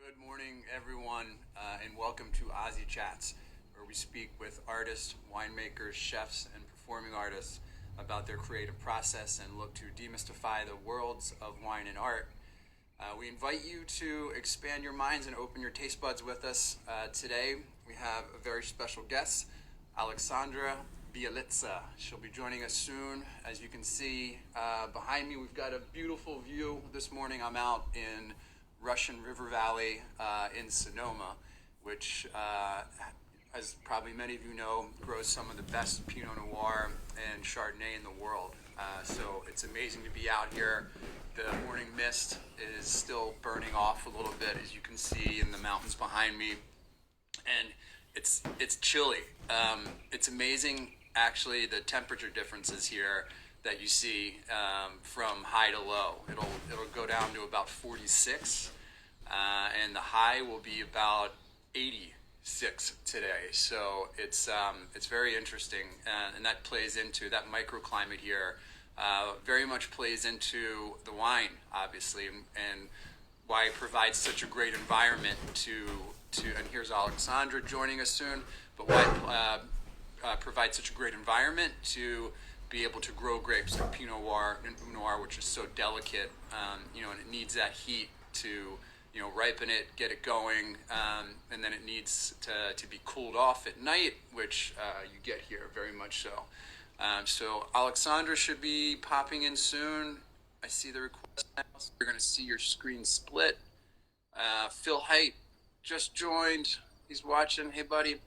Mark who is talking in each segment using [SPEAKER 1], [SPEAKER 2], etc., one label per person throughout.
[SPEAKER 1] Good morning, everyone, and welcome to Ozy Chats, where we speak with artists, winemakers, chefs, and performing artists about their creative process and look to demystify the worlds of wine and art. We invite you to expand your minds and open your taste buds with us. Today, we have a very special guest, Aleksandra Bjelica. She'll be joining us soon. As you can see behind me, we've got a beautiful view. This morning, I'm out in Russian River Valley in Sonoma, which, as probably many of you know, grows some of the best Pinot Noir and Chardonnay in the world. So it's amazing to be out here. The morning mist is still burning off a little bit, as you can see in the mountains behind me, and it's chilly. It's amazing, actually, the temperature differences here that you see from high to low. It'll go down to about 46, and the high will be about 86 today. So it's very interesting, and that plays into that microclimate here. Very much plays into the wine, obviously, and why it provides such a great environment to and here's Aleksandra joining us soon. But why it provides such a great environment to be able to grow grapes like Pinot Noir, which is so delicate, and it needs that heat to, ripen it, get it going, and then it needs to be cooled off at night, which you get here very much so. So Aleksandra should be popping in soon. I see the request now. So you're going to see your screen split. Phil Height just joined. He's watching. Hey, buddy.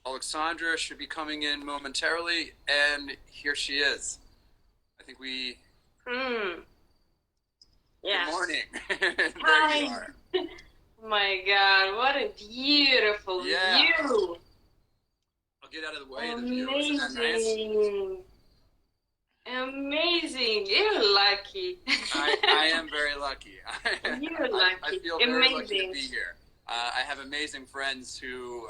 [SPEAKER 1] Aleksandra should be coming in momentarily, and here she is. I think we...
[SPEAKER 2] Yes.
[SPEAKER 1] Good morning. There
[SPEAKER 2] Hi.
[SPEAKER 1] you are.
[SPEAKER 2] Oh my God, what a beautiful view.
[SPEAKER 1] I'll get out of the way of the view. Isn't that nice?
[SPEAKER 2] Amazing. You're lucky.
[SPEAKER 1] I am very lucky.
[SPEAKER 2] You're lucky.
[SPEAKER 1] I feel very lucky to be here. I have amazing friends who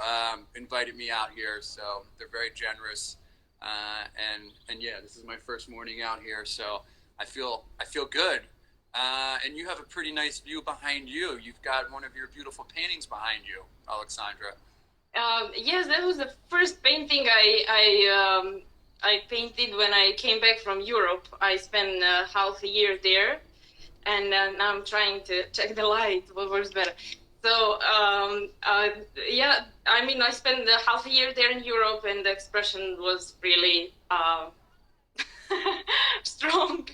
[SPEAKER 1] invited me out here, so they're very generous. And yeah, this is my first morning out here, so I feel good. And you have a pretty nice view behind you. You've got one of your beautiful paintings behind you, Aleksandra.
[SPEAKER 2] Yes, that was the first painting I painted when I came back from Europe. I spent half a year there, and now I'm trying to check the light. What works better? So, yeah, I mean, I spent half a year there in Europe, and the expression was really strong.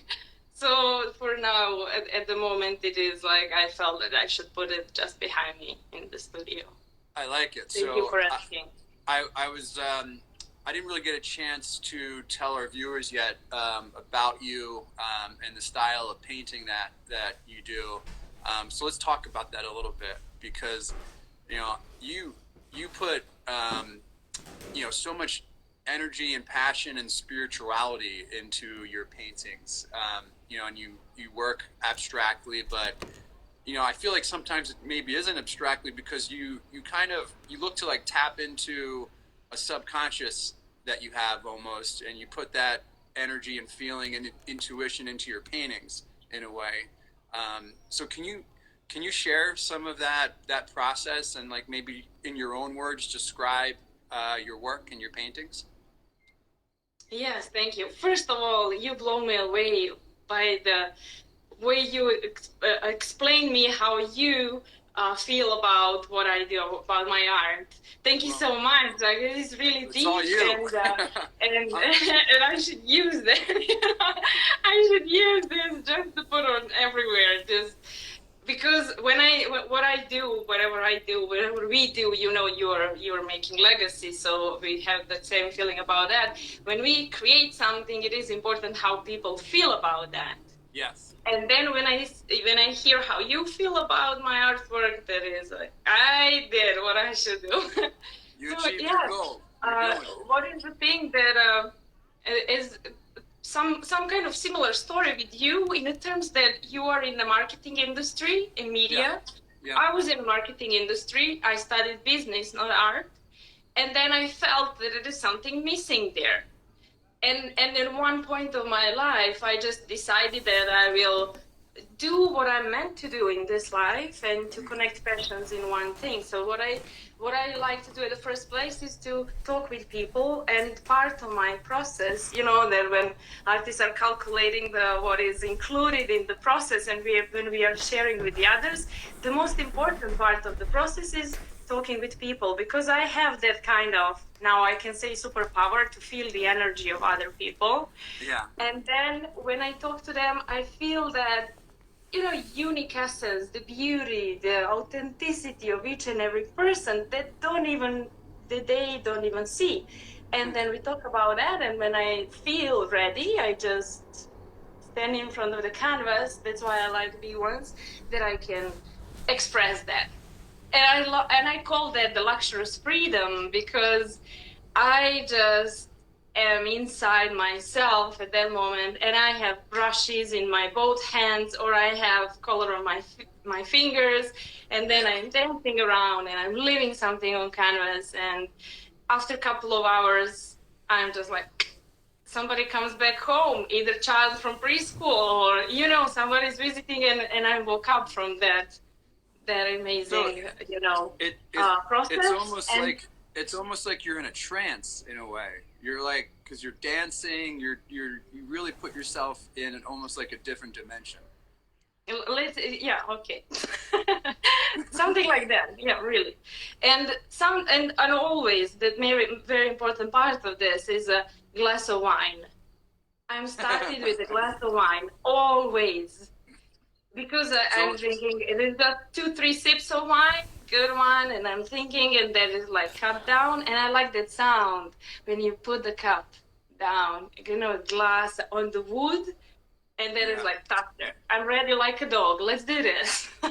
[SPEAKER 2] So for now, at the moment, it is like I felt that I should put it just behind me in the studio.
[SPEAKER 1] I like it.
[SPEAKER 2] Thank you for asking.
[SPEAKER 1] I didn't really get a chance to tell our viewers yet about you and the style of painting that you do. So let's talk about that a little bit, because you put so much energy and passion and spirituality into your paintings. And you work abstractly, but I feel like sometimes it maybe isn't abstractly, because you look to like tap into a subconscious that you have almost, and you put that energy and feeling and intuition into your paintings in a way. So can you share some of that process, and like maybe in your own words describe your work and your paintings?
[SPEAKER 2] Yes, thank you. First of all, you blow me away by the way you explain me how you feel about what I do, about my art. Thank you so much. Like, it is really deep,
[SPEAKER 1] all you.
[SPEAKER 2] and I should use that. I should use this just to put on everywhere. Just because whatever we do, you're making legacy. So we have the same feeling about that. When we create something, it is important how people feel about that.
[SPEAKER 1] Yes.
[SPEAKER 2] And then when I hear how you feel about my artwork, that is like, I did what I should do.
[SPEAKER 1] You achieved your goal.
[SPEAKER 2] What is the thing that is some kind of similar story with you, in the terms that you are in the marketing industry, in media.
[SPEAKER 1] Yeah.
[SPEAKER 2] I was in the marketing industry. I studied business, not art. And then I felt that it is something missing there. And at one point of my life, I just decided that I will do what I'm meant to do in this life and to connect passions in one thing. So what I like to do in the first place is to talk with people, and part of my process, you know, that when artists are calculating what is included in the process, and when we are sharing with the others, the most important part of the process is talking with people, because I have that kind of, now I can say, superpower to feel the energy of other people.
[SPEAKER 1] Yeah.
[SPEAKER 2] And then when I talk to them, I feel that, you know, unique essence, the beauty, the authenticity of each and every person that they don't even see. And then we talk about that, and when I feel ready, I just stand in front of the canvas. That's why I like B1s, that I can express that. And I call that the luxurious freedom, because I just am inside myself at that moment, and I have brushes in my both hands, or I have color on my fingers, and then I'm dancing around and I'm leaving something on canvas. And after a couple of hours, I'm just like, somebody comes back home, either child from preschool, or, you know, somebody's visiting, and I woke up from that amazing, you know, process.
[SPEAKER 1] It's almost like you're in a trance in a way. You're like, because you're dancing, you really put yourself in almost like a different dimension.
[SPEAKER 2] Yeah, okay. Something like that. Yeah, really. And always, that very important part of this is a glass of wine. I'm started with a glass of wine always, because I'm thinking it is just 2-3 sips of wine, good one, and I'm thinking, and that is like cup down, and I like that sound when you put the cup down, you know, glass on the wood, and that is like thunder. I'm ready like a dog. Let's do this. So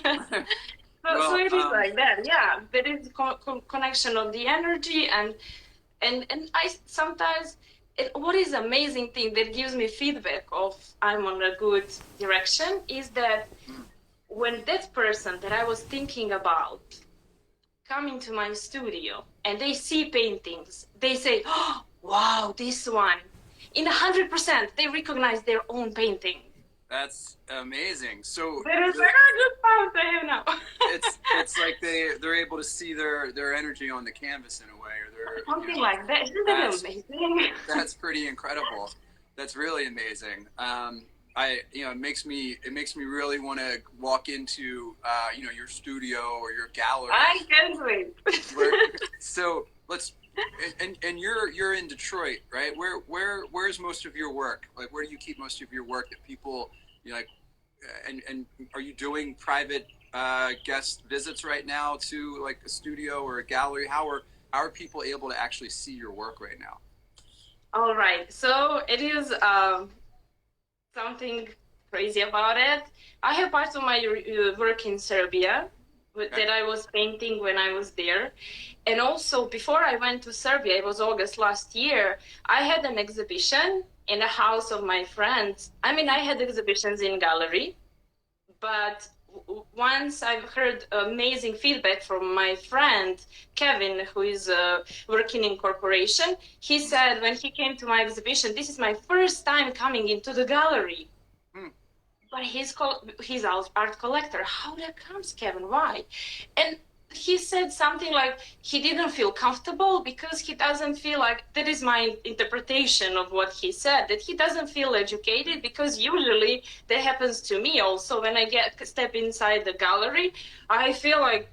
[SPEAKER 2] it is like that. Yeah, there is connection of the energy, and I sometimes. What is amazing thing that gives me feedback of I'm on a good direction is that when that person that I was thinking about come into my studio and they see paintings, they say, "Oh, wow, this one." In 100%, they recognize their own painting.
[SPEAKER 1] That's amazing. So
[SPEAKER 2] it's like, I just found them now.
[SPEAKER 1] it's like they're able to see their energy on the canvas in a way, or
[SPEAKER 2] something like that. Isn't that amazing?
[SPEAKER 1] That's pretty incredible. That's really amazing. It makes me really want to walk into your studio or your gallery.
[SPEAKER 2] I can't wait.
[SPEAKER 1] So let's. And you're in Detroit, right? Where's most of your work? Like, where do you keep most of your work that people, you know, like, and are you doing private guest visits right now to like a studio or a gallery? How are people able to actually see your work right now?
[SPEAKER 2] All right, so it is something crazy about it. I have part of my work in Serbia that I was painting when I was there. And also, before I went to Serbia, it was August last year, I had an exhibition in the house of my friends. I mean, I had exhibitions in gallery, but once I've heard amazing feedback from my friend, Kevin, who is working in corporation. He said when he came to my exhibition, this is my first time coming into the gallery. But he's art collector. How that comes, Kevin? Why? And he said something like he didn't feel comfortable because he doesn't feel like, that is my interpretation of what he said, that he doesn't feel educated, because usually that happens to me also. When I step inside the gallery, I feel like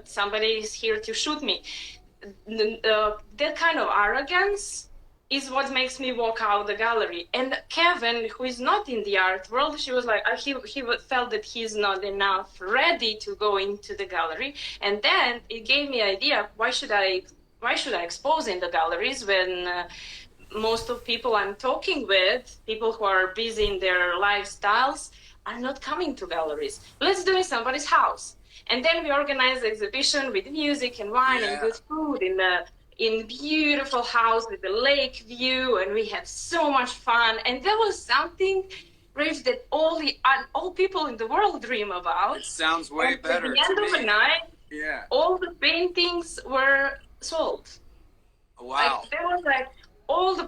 [SPEAKER 2] somebody is here to shoot me. That kind of arrogance is what makes me walk out the gallery. And Kevin, who is not in the art world, she was like, he felt that he's not enough ready to go into the gallery. And then it gave me idea, why should I expose in the galleries when most of people I'm talking with, people who are busy in their lifestyles, are not coming to galleries. Let's do it in somebody's house. And then we organized the exhibition with music and wine and good food in beautiful house with a lake view, and we had so much fun. And that was something, Rafe, that all people in the world dream about.
[SPEAKER 1] It sounds way better.
[SPEAKER 2] At the end of the night, all the paintings were sold.
[SPEAKER 1] Wow.
[SPEAKER 2] Like, there was like all the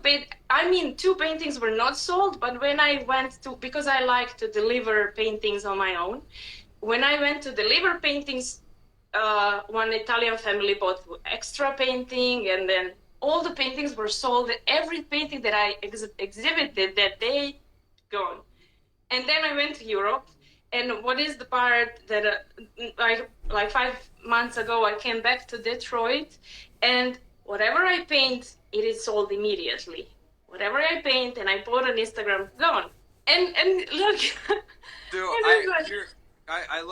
[SPEAKER 2] two paintings were not sold, but when I went to, because I like to deliver paintings on my own, when I went to deliver paintings, one Italian family bought extra painting, and then all the paintings were sold. Every painting that I exhibited that day, gone. And then I went to Europe, and what is the part that like 5 months ago I came back to Detroit, and whatever I paint, it is sold immediately. Whatever I paint and I put on Instagram, gone. And look,
[SPEAKER 1] So I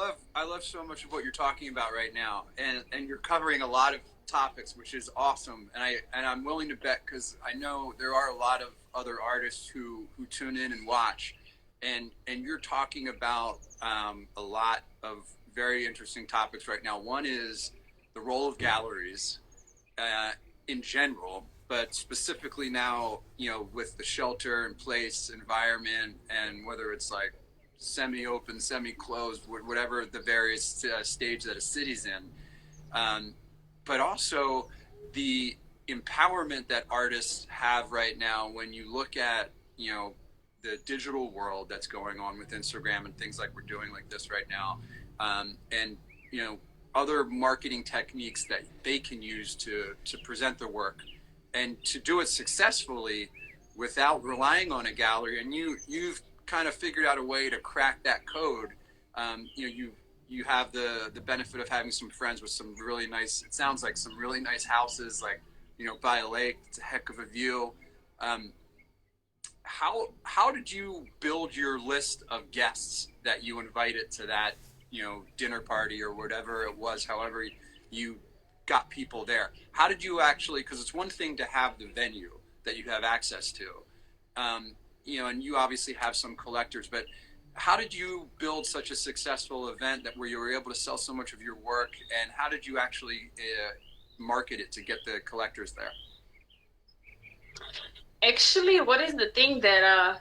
[SPEAKER 1] love so much of what you're talking about right now, and you're covering a lot of topics, which is awesome. And I'm willing to bet, because I know there are a lot of other artists who tune in and watch, and you're talking about a lot of very interesting topics right now. One is the role of galleries in general, but specifically now, with the shelter-in-place environment, and whether it's like semi-open, semi-closed, whatever the various stage that a city's in, but also the empowerment that artists have right now when you look at the digital world that's going on with Instagram and things like we're doing like this right now, and other marketing techniques that they can use to present their work and to do it successfully without relying on a gallery. And you've kind of figured out a way to crack that code. You have the benefit of having some friends with some really nice, it sounds like some really nice houses, like by a lake. It's a heck of a view. How did you build your list of guests that you invited to that dinner party or whatever it was, however you got people there? How did you actually, because it's one thing to have the venue that you have access to, and you obviously have some collectors, but how did you build such a successful event where you were able to sell so much of your work, and how did you actually market it to get the collectors there?
[SPEAKER 2] Actually, what is the thing that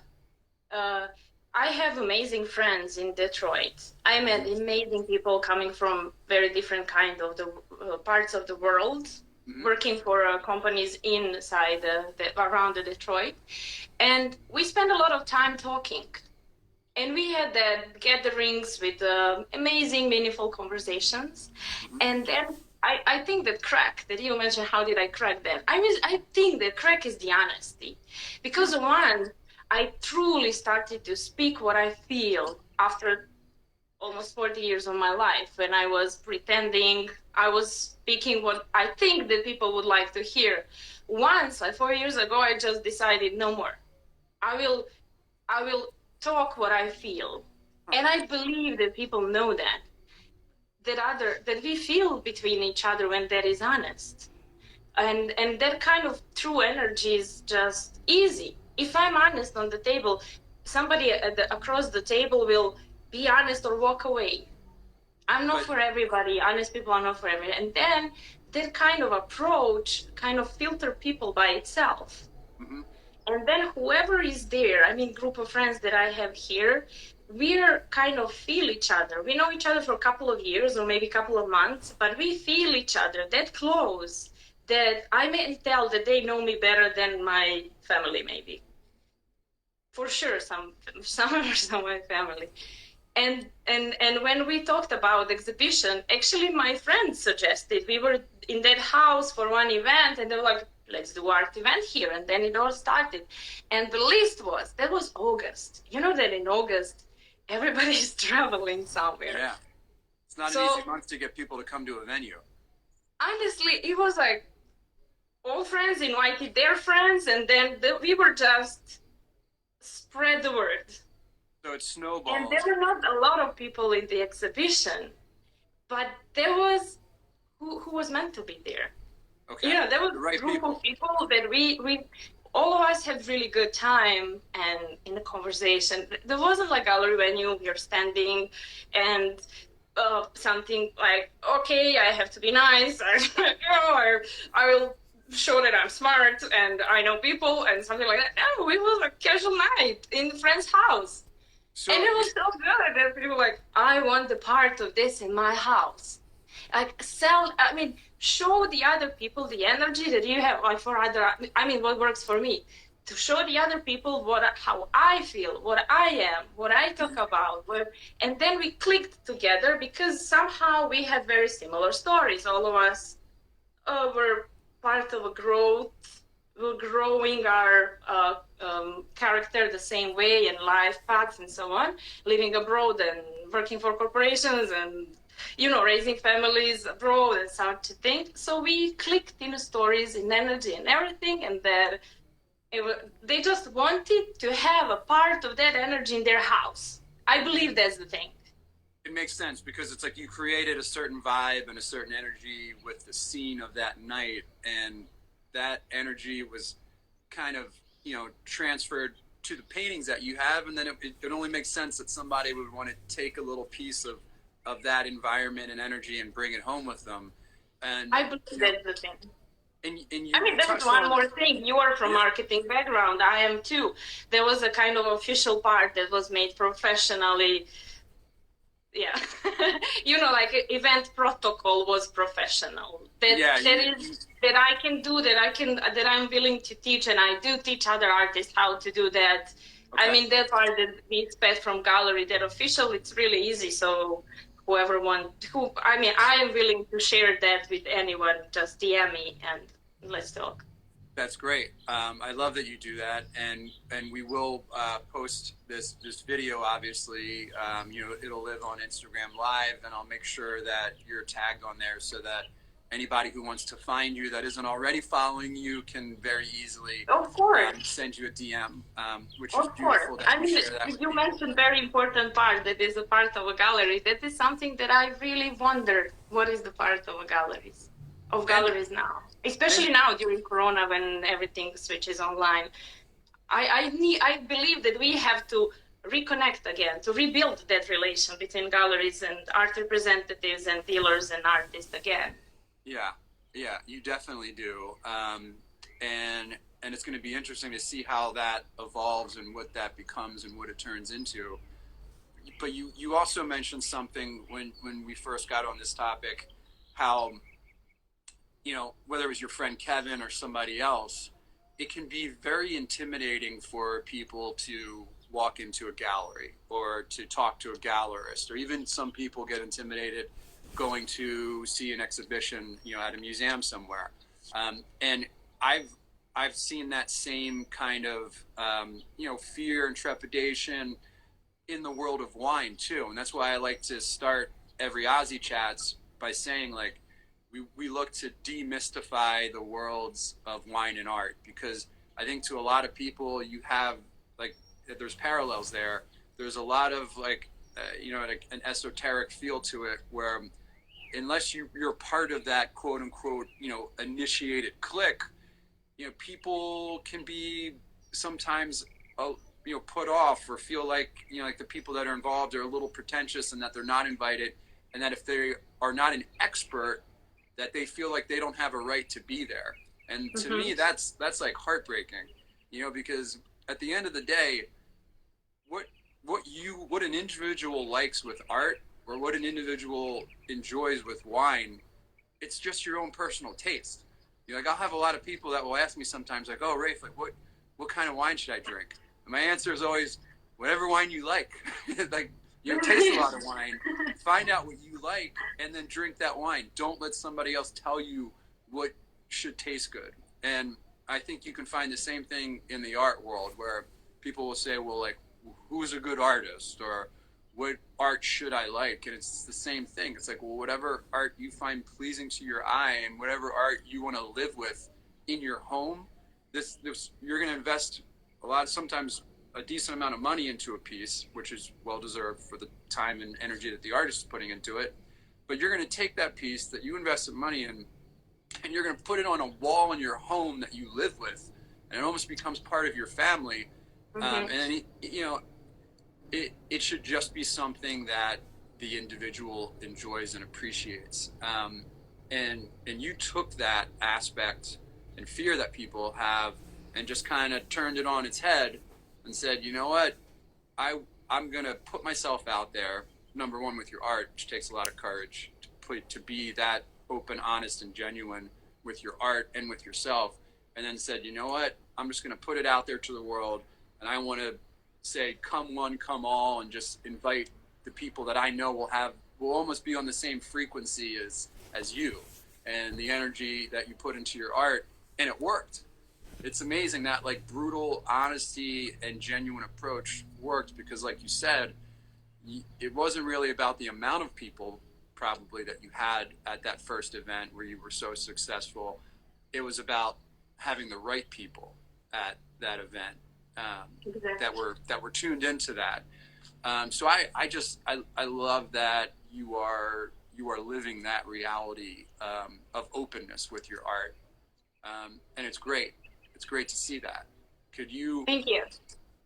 [SPEAKER 2] I have amazing friends in Detroit. I met amazing people coming from very different kind of the parts of the world, working for companies inside around the Detroit, and we spent a lot of time talking. And we had that gatherings with amazing, meaningful conversations. And then I think that crack that you mentioned, how did I crack that? I think that crack is the honesty. Because one, I truly started to speak what I feel after almost 40 years of my life. When I was pretending, I was speaking what I think that people would like to hear. Once, like 4 years ago, I just decided no more. I will talk what I feel. And I believe that people know that we feel between each other when that is honest. And that kind of true energy is just easy. If I'm honest on the table, somebody across the table will be honest or walk away. I'm not for everybody. Honest people are not for everybody. And then that kind of approach kind of filter people by itself. And then whoever is there, group of friends that I have here, we're kind of feel each other. We know each other for a couple of years or maybe a couple of months, but we feel each other that close that I may tell that they know me better than my family, maybe. For sure, some members of my family. And when we talked about the exhibition, actually my friends suggested, we were in that house for one event, and they were like, let's do art event here. And then it all started. And the list that was August. You know that in August, everybody's traveling somewhere.
[SPEAKER 1] Yeah. It's not an easy month to get people to come to a venue.
[SPEAKER 2] Honestly, it was like all friends invited their friends, and then we were just spread the word.
[SPEAKER 1] So it snowballed.
[SPEAKER 2] And there were not a lot of people in the exhibition, but there was who was meant to be there.
[SPEAKER 1] Okay.
[SPEAKER 2] There was
[SPEAKER 1] right
[SPEAKER 2] a group
[SPEAKER 1] people.
[SPEAKER 2] of people that we all of us had really good time and in the conversation. There wasn't like gallery venue, you're standing and something like, okay, I have to be nice, I will show that I'm smart and I know people and something like that. No, it was a casual night in a friend's house. And it was so good that people were like, I want the part of this in my house. Like sell, I mean, show the other people the energy that you have, like for other, I mean, what works for me, to show the other people how I feel, what I am, what I talk about, and then we clicked together because somehow we had very similar stories. All of us were part of a growth. We're growing our character the same way and life paths and so on, living abroad and working for corporations and raising families abroad and such a thing. So we clicked in stories, in energy and everything, and then they just wanted to have a part of that energy in their house. I believe that's the thing.
[SPEAKER 1] It makes sense because it's like you created a certain vibe and a certain energy with the scene of that night, and that energy was kind of transferred to the paintings that you have, and then it only makes sense that somebody would want to take a little piece of that environment and energy and bring it home with them. And
[SPEAKER 2] I believe that's the thing.
[SPEAKER 1] And you,
[SPEAKER 2] I mean, there's one more thing. You are from marketing background. I am too. There was a kind of official part that was made professionally. Yeah, like event protocol was professional. That I can do, that I'm willing to teach, and I do teach other artists how to do that. Okay. I mean, that part that we expect from gallery, that official, it's really easy. So whoever I am willing to share that with anyone. Just DM me and let's talk.
[SPEAKER 1] That's great. I love that you do that, and we will post this video. Obviously, it'll live on Instagram Live, and I'll make sure that you're tagged on there so that anybody who wants to find you that isn't already following you can very easily,
[SPEAKER 2] of course,
[SPEAKER 1] send you a DM, which
[SPEAKER 2] is
[SPEAKER 1] beautiful.
[SPEAKER 2] I mean, you mentioned very important part that is a part of a gallery. That is something that I really wondered. What is the part of a galleries now? Especially now during Corona when everything switches online. I believe that we have to reconnect again, to rebuild that relation between galleries and art representatives and dealers and artists again.
[SPEAKER 1] Yeah, you definitely do. And it's going to be interesting to see how that evolves and what that becomes and what it turns into. But you also mentioned something when we first got on this topic, how whether it was your friend Kevin or somebody else, it can be very intimidating for people to walk into a gallery or to talk to a gallerist, or even some people get intimidated going to see an exhibition, at a museum somewhere. And I've seen that same kind of, fear and trepidation in the world of wine too. And that's why I like to start every Ozy Chats by saying, like, we look to demystify the worlds of wine and art, because I think to a lot of people you have, like, there's parallels there. There's a lot of an esoteric feel to it, where unless you're part of that quote unquote initiated clique, people can be sometimes put off or feel like like the people that are involved are a little pretentious and that they're not invited, and that if they are not an expert, that they feel like they don't have a right to be there. And to me, that's like heartbreaking, because at the end of the day, what an individual likes with art, or what an individual enjoys with wine, it's just your own personal taste. Like, I'll have a lot of people that will ask me sometimes, like, "Oh, Rafe, like, what kind of wine should I drink?" And my answer is always, whatever wine you like. Like, taste a lot of wine, find out what you like, and then drink that wine. Don't let somebody else tell you what should taste good. And I think you can find the same thing in the art world, where people will say, well, like, who's a good artist, or what art should I like? And it's the same thing. It's like, well, whatever art you find pleasing to your eye, and whatever art you want to live with in your home, this you're going to invest sometimes a decent amount of money into a piece, which is well deserved for the time and energy that the artist is putting into it. But you're going to take that piece that you invested money in, and you're going to put it on a wall in your home that you live with, and it almost becomes part of your family. And it should just be something that the individual enjoys and appreciates. And you took that aspect and fear that people have and just kind of turned it on its head and said, you know what, I'm going to put myself out there, number one, with your art, which takes a lot of courage to be that open, honest, and genuine with your art and with yourself, and then said, you know what, I'm just going to put it out there to the world, and I want to say, come one, come all, and just invite the people that I know will almost be on the same frequency as you, and the energy that you put into your art, and it worked. It's amazing that like brutal honesty and genuine approach worked, because like you said, it wasn't really about the amount of people probably that you had at that first event where you were so successful. It was about having the right people at that event,
[SPEAKER 2] Exactly.
[SPEAKER 1] that were tuned into that. So I love that you are living that reality of openness with your art, and it's great. It's great to see that. Could you?
[SPEAKER 2] Thank you.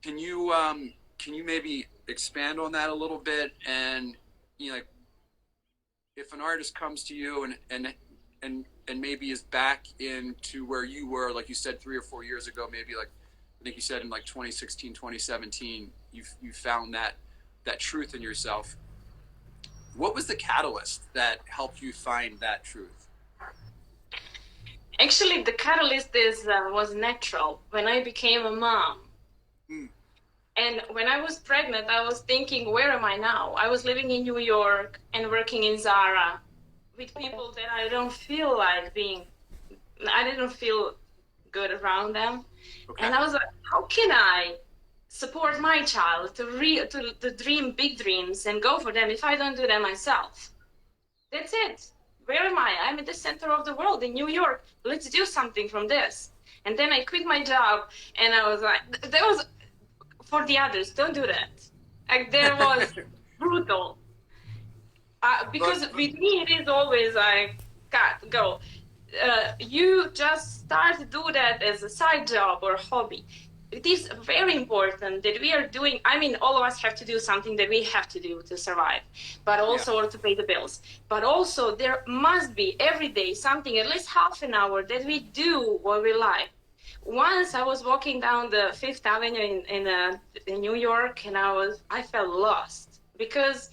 [SPEAKER 1] Can you maybe expand on that a little bit? And like, if an artist comes to you and maybe is back into where you were, like you said 3 or 4 years ago, maybe like I think you said in like 2016, 2017, you found that truth in yourself. What was the catalyst that helped you find that truth?
[SPEAKER 2] Actually, the catalyst was natural when I became a mom.
[SPEAKER 1] Mm.
[SPEAKER 2] And when I was pregnant, I was thinking, where am I now? I was living in New York and working in Zara with people that I don't feel like I didn't feel good around them.
[SPEAKER 1] Okay.
[SPEAKER 2] And I was like, how can I support my child to dream big dreams and go for them if I don't do them myself? That's it. Where am I? I'm at the center of the world in New York. Let's do something from this. And then I quit my job, and I was like, that was for the others. Don't do that. Like, there was brutal. Because with me, it is always like, cut, go. You just start to do that as a side job or hobby. It is very important that we are doing, I mean, all of us have to do something that we have to do to survive, but also or to pay the bills. But also there must be every day something, at least half an hour, that we do what we like. Once I was walking down the Fifth Avenue in New York, and I felt lost because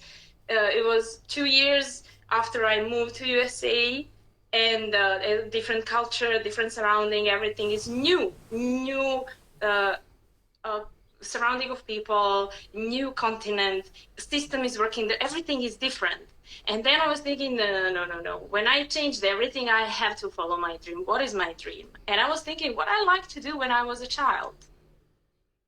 [SPEAKER 2] it was 2 years after I moved to USA, and a different culture, different surrounding, everything is new surrounding of people, new continent, system is working, everything is different. And then I was thinking, no. When I changed everything, I have to follow my dream. What is my dream? And I was thinking what I liked to do when I was a child.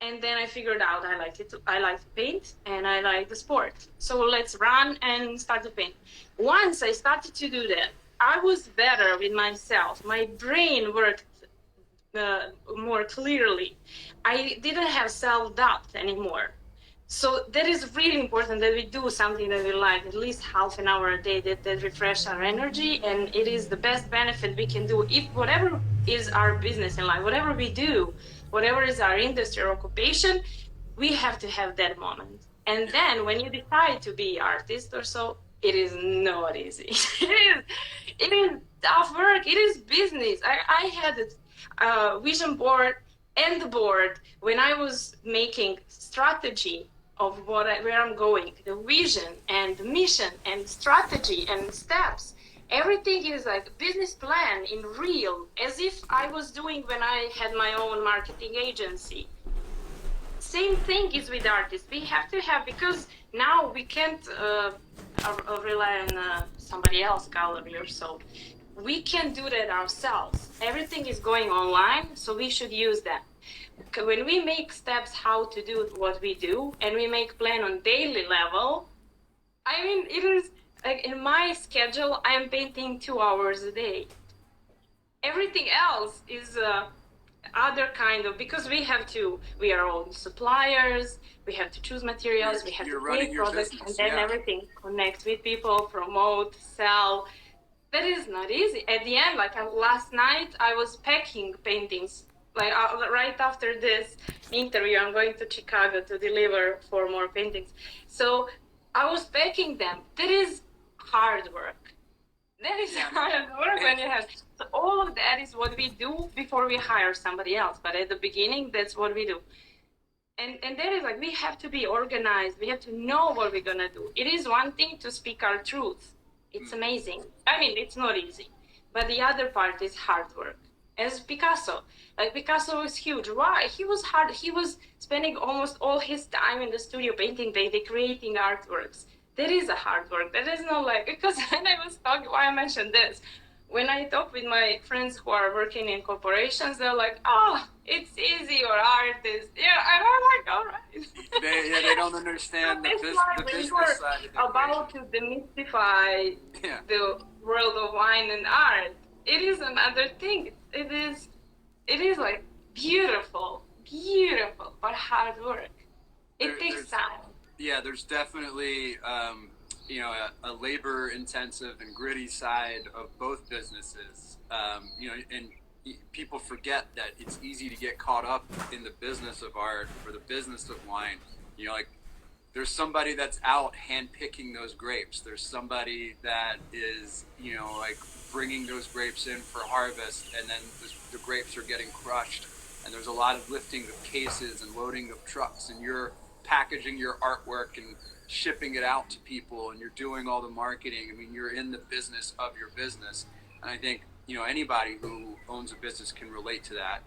[SPEAKER 2] And then I figured out I liked to paint, and I like the sport. So let's run and start to paint. Once I started to do that, I was better with myself. My brain worked more clearly. I didn't have self-doubt anymore. So that is really important that we do something that we like, at least half an hour a day, that refresh our energy. And it is the best benefit we can do. If whatever is our business in life, whatever we do, whatever is our industry or occupation, we have to have that moment. And then when you decide to be artist or so, it is not easy. it is tough work. It is business. I had a vision board and the board when I was making strategy of where I'm going, the vision and the mission and strategy and steps. Everything is like business plan in real, as if I was doing when I had my own marketing agency. Same thing is with artists. We have to have, because now we can't rely on somebody else gallery or so. We can do that ourselves. Everything is going online, so we should use that. When we make steps how to do what we do, and we make plan on daily level, I mean, it is like in my schedule, I am painting 2 hours a day. Everything else is other kind of, because we are all suppliers, we have to choose materials, we have to create products, and then everything connect with people, promote, sell. That is not easy. At the end, like last night, I was packing paintings. Like right after this interview, I'm going to Chicago to deliver 4 more paintings. So I was packing them. That is hard work. That is hard work when you have. So all of that is what we do before we hire somebody else. But at the beginning, that's what we do. And that is like, we have to be organized. We have to know what we're gonna do. It is one thing to speak our truth. It's amazing. I mean, it's not easy, but the other part is hard work. As Picasso, like Picasso was huge. Why? He was hard. He was spending almost all his time in the studio painting, creating artworks. That is a hard work. That is not like, because when I was talking, why I mentioned this, when I talk with my friends who are working in corporations, they're like, "Oh, it's easy, or artist." Yeah, and I'm like, "All right."
[SPEAKER 1] They don't understand the business side of the
[SPEAKER 2] about to demystify the world of wine and art. It is another thing. It is like beautiful, but hard work. It takes time.
[SPEAKER 1] Yeah, there's definitely you know, a labor intensive and gritty side of both businesses. You know, and people forget that it's easy to get caught up in the business of art or the business of wine. You know, like there's somebody that's out handpicking those grapes. There's somebody that is, you know, like bringing those grapes in for harvest, and then the grapes are getting crushed. And there's a lot of lifting of cases and loading of trucks, and you're packaging your artwork and shipping it out to people, and you're doing all the marketing. I mean, you're in the business of your business. And I think, you know, anybody who owns a business can relate to that.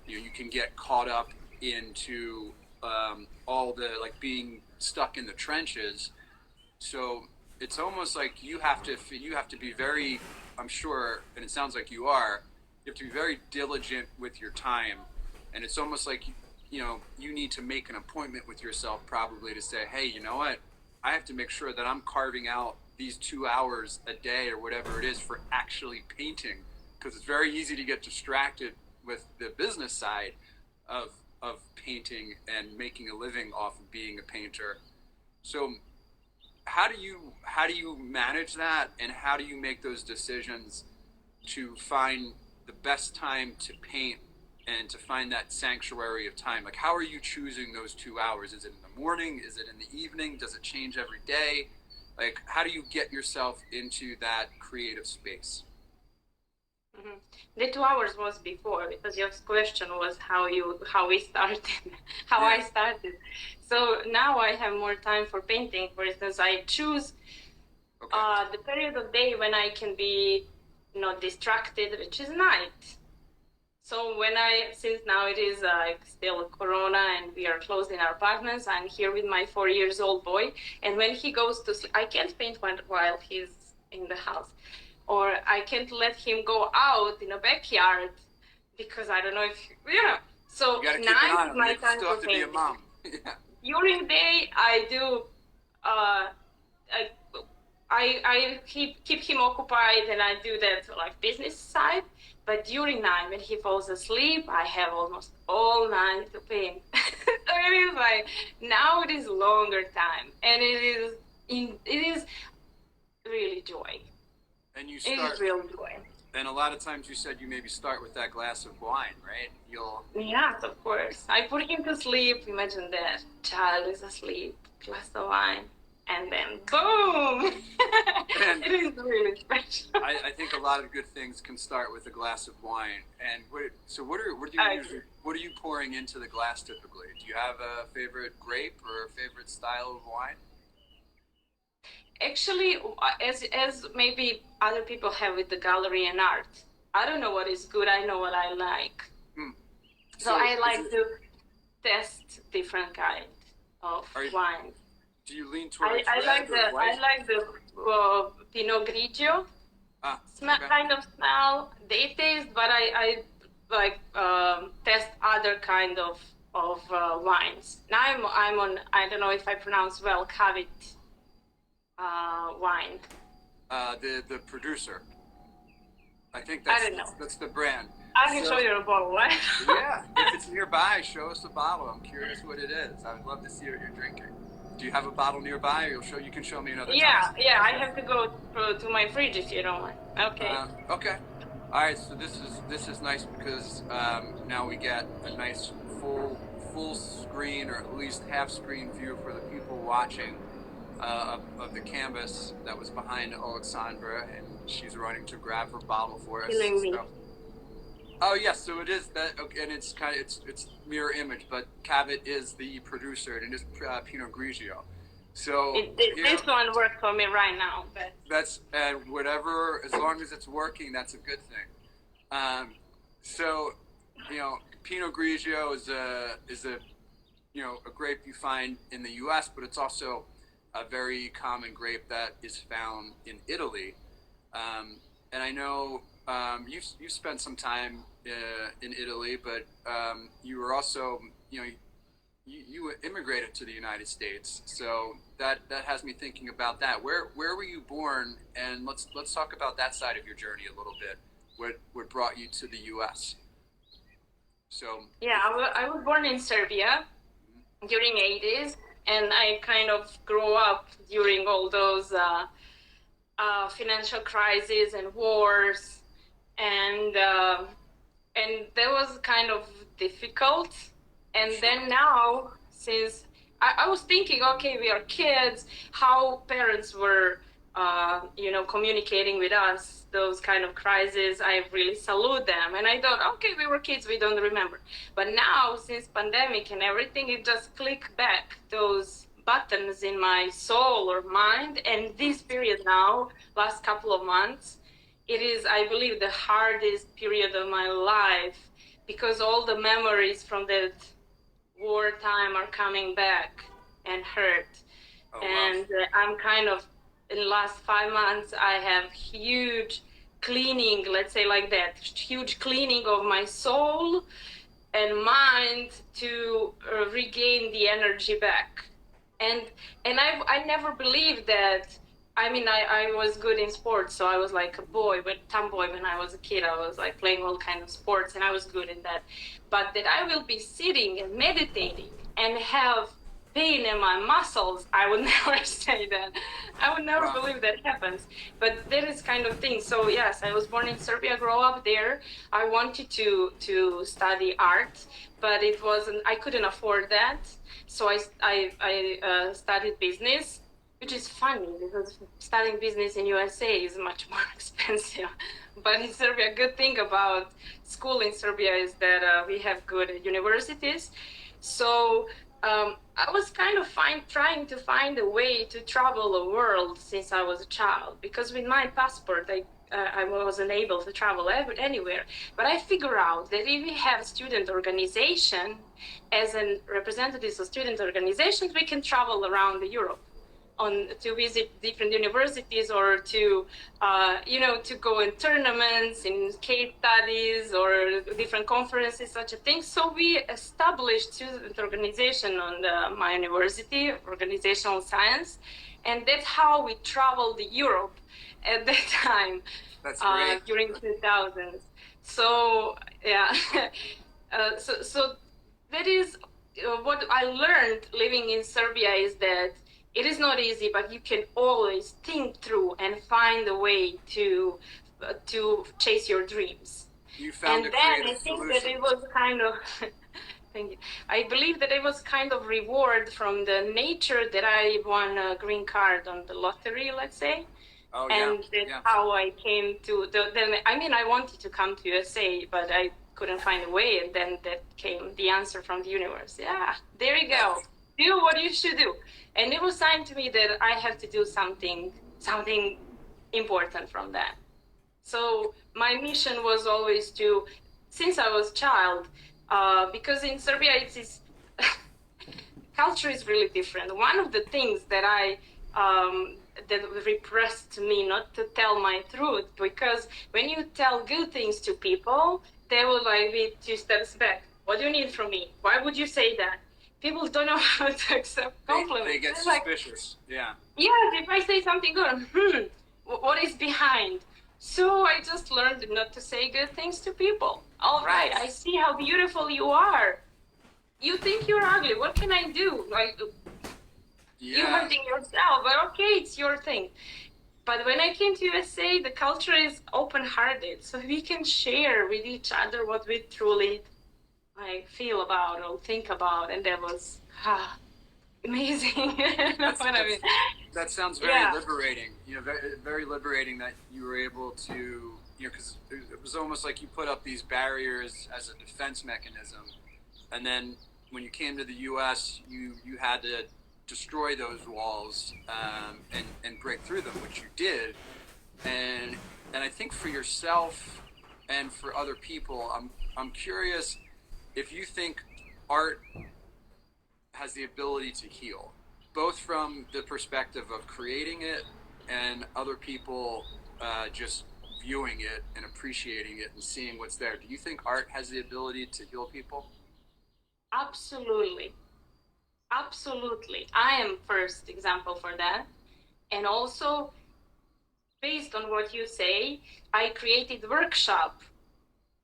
[SPEAKER 1] You know, you can get caught up into all the, like, being stuck in the trenches. So it's almost like you have to be very, I'm sure, and it sounds like you are, you have to be very diligent with your time. And it's almost like, you know, you need to make an appointment with yourself probably to say, hey, you know what, I have to make sure that I'm carving out these 2 hours a day or whatever it is for actually painting, because it's very easy to get distracted with the business side of painting and making a living off of being a painter. So how do you manage that, and how do you make those decisions to find the best time to paint and to find that sanctuary of time? Like, how are you choosing those 2 hours? Is it in the morning? Is it in the evening? Does it change every day? Like, how do you get yourself into that creative space?
[SPEAKER 2] Mm-hmm. The 2 hours was before, because your question was how we started, how I started. So now I have more time for painting. For instance, I choose the period of day when I can be not distracted, which is night. So since now it is still Corona and we are closed in our apartments, I'm here with my 4 years old boy. And when he goes to sleep, I can't paint while he's in the house. Or I can't let him go out in a backyard because I don't know if, you know. So night is my time for painting. During day, I do, I keep him occupied, and I do that like business side. But during night, when he falls asleep, I have almost all night to paint. So it is like, now it is longer time, and it is really joy.
[SPEAKER 1] And you
[SPEAKER 2] it is real joy.
[SPEAKER 1] And a lot of times you said you maybe start with that glass of wine, right?
[SPEAKER 2] Yes, of course. I put him to sleep. Imagine that. Child is asleep, glass of wine, and then boom! It is really special.
[SPEAKER 1] I think a lot of good things can start with a glass of wine. And what are you pouring into the glass typically? Do you have a favorite grape or a favorite style of wine?
[SPEAKER 2] Actually, as maybe other people have with the gallery and art, I don't know what is good. I know what I like. So I like to test different kind of wine.
[SPEAKER 1] Do you lean towards
[SPEAKER 2] I like the Pinot Grigio. Kind of smell. They taste, but I like test other kind of wines. Now I'm on. I don't know if I pronounce well, Cavit wine.
[SPEAKER 1] The producer. I think that's the brand.
[SPEAKER 2] I can show you a bottle, right?
[SPEAKER 1] Yeah, if it's nearby, show us a bottle. I'm curious what it is. I would love to see what you're drinking. Do you have a bottle nearby, or you can show me another time?
[SPEAKER 2] Yeah, I have to go to my fridge if you don't mind. Okay.
[SPEAKER 1] Okay. All right, so this is nice because now we get a nice full screen, or at least half screen view for the people watching of the canvas that was behind Aleksandra, and she's running to grab her bottle for us. Oh yes, so it is that, and it's kind of it's mirror image, but Cavit is the producer, and it is Pinot Grigio. So
[SPEAKER 2] This one worked for me right now, but
[SPEAKER 1] that's whatever, as long as it's working, that's a good thing. So, Pinot Grigio is a a grape you find in the U.S., but it's also a very common grape that is found in Italy. And I know you spent some time in Italy, but you were also you immigrated to the United States, so that has me thinking about that. Where were you born? And let's talk about that side of your journey a little bit. What brought you to the U.S.? So
[SPEAKER 2] yeah, I was born in Serbia during 80s, and I kind of grew up during all those financial crises and wars, and that was kind of difficult. And then now, since I was thinking, okay, we are kids, how parents were, communicating with us, those kind of crises, I really salute them. And I thought, okay, we were kids, we don't remember. But now, since pandemic and everything, it just clicked back those buttons in my soul or mind. And this period now, last couple of months, it is, I believe, the hardest period of my life, because all the memories from that wartime are coming back and hurt.
[SPEAKER 1] oh,
[SPEAKER 2] And
[SPEAKER 1] wow.
[SPEAKER 2] I'm kind of, in the last 5 months, I have huge cleaning, let's say like that, huge cleaning of my soul and mind to regain the energy back. And I never believed that. I mean, I was good in sports, so I was like a boy, but tomboy when I was a kid. I was like playing all kind of sports, and I was good in that. But that I will be sitting and meditating and have pain in my muscles, I would never say that. I would never
[SPEAKER 1] Wow.
[SPEAKER 2] believe that happens. But that is kind of thing. So yes, I was born in Serbia, grew up there. I wanted to study art, but it wasn't. I couldn't afford that. So I studied business, which is funny because studying business in USA is much more expensive. But in Serbia, good thing about school in Serbia is that we have good universities. So I was kind of trying to find a way to travel the world since I was a child, because with my passport, I wasn't able to travel anywhere. But I figure out that if we have student organization, as an representatives of student organizations, we can travel around Europe to visit different universities, or to to go in tournaments, in case studies, or different conferences, such a thing. So we established student organization on my university, organizational science, and that's how we traveled Europe at that time.
[SPEAKER 1] That's great.
[SPEAKER 2] During 2000s. So yeah, so that is what I learned living in Serbia, is that it is not easy, but you can always think through and find a way to chase your dreams.
[SPEAKER 1] You found
[SPEAKER 2] And
[SPEAKER 1] a
[SPEAKER 2] then
[SPEAKER 1] creative
[SPEAKER 2] I think
[SPEAKER 1] solution.
[SPEAKER 2] that it was kind of thank you. I believe that it was kind of reward from the nature that I won a green card on the lottery, let's say.
[SPEAKER 1] Oh,
[SPEAKER 2] And
[SPEAKER 1] yeah.
[SPEAKER 2] that's
[SPEAKER 1] Yeah.
[SPEAKER 2] how I came to I mean, I wanted to come to USA, but I couldn't find a way, and then that came the answer from the universe. Yeah, there you go. Do what you should do. And it was signed to me that I have to do something important from that. So my mission was always to, since I was a child, because in Serbia it's culture is really different. One of the things that that repressed me not to tell my truth, because when you tell good things to people, they will like be 2 steps back. What do you need from me? Why would you say that? People don't know how to accept compliments.
[SPEAKER 1] They get
[SPEAKER 2] They're like,
[SPEAKER 1] suspicious. Yeah.
[SPEAKER 2] yes, if I say something good, what is behind? So I just learned not to say good things to people. All right, I see how beautiful you are. You think you're ugly. What can I do? Like, you're hurting yourself, but okay, it's your thing. But when I came to USA, the culture is open-hearted, so we can share with each other what we truly feel about or think about, and that was amazing.
[SPEAKER 1] That sounds very liberating. Very, very liberating that you were able to, because it was almost like you put up these barriers as a defense mechanism, and then when you came to the U.S., you had to destroy those walls and break through them, which you did. And I think for yourself and for other people, I'm curious if you think art has the ability to heal, both from the perspective of creating it and other people just viewing it and appreciating it and seeing what's there. Do you think art has the ability to heal people?
[SPEAKER 2] Absolutely. Absolutely. I am first example for that. And also, based on what you say, I created workshop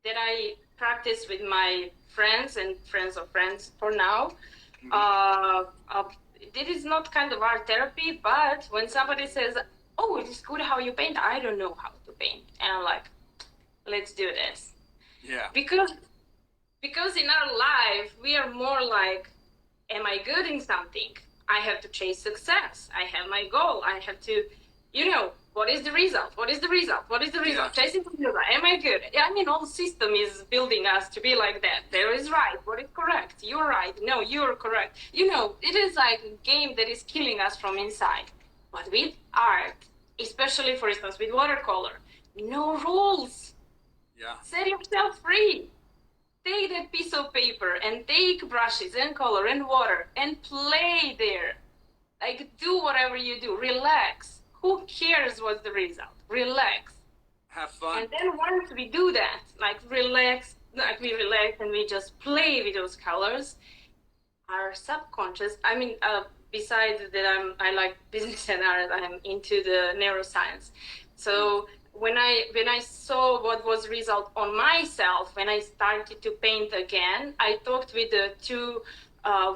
[SPEAKER 2] that I practice with my friends and friends of friends for now. It is not kind of art therapy, but when somebody says, "Oh, it is good how you paint," I don't know how to paint, and I'm like, "Let's do this."
[SPEAKER 1] Yeah.
[SPEAKER 2] Because in our life we are more like, "Am I good in something? I have to chase success. I have my goal. I have to, what is the result? What is the result? What is the result?
[SPEAKER 1] Yeah.
[SPEAKER 2] Chasing the result. Am I good?" I mean, all system is building us to be like that. There is right. What is correct? You're right. No, you're correct. It is like a game that is killing us from inside. But with art, especially for instance with watercolor, no rules.
[SPEAKER 1] Yeah.
[SPEAKER 2] Set yourself free. Take that piece of paper and take brushes and color and water and play there. Like, do whatever you do. Relax. Who cares what's the result? Relax.
[SPEAKER 1] Have fun.
[SPEAKER 2] And then once we do that, like we relax and we just play with those colors, our subconscious, besides that I like business and art, I'm into the neuroscience. So when I saw what was result on myself, when I started to paint again, I talked with the two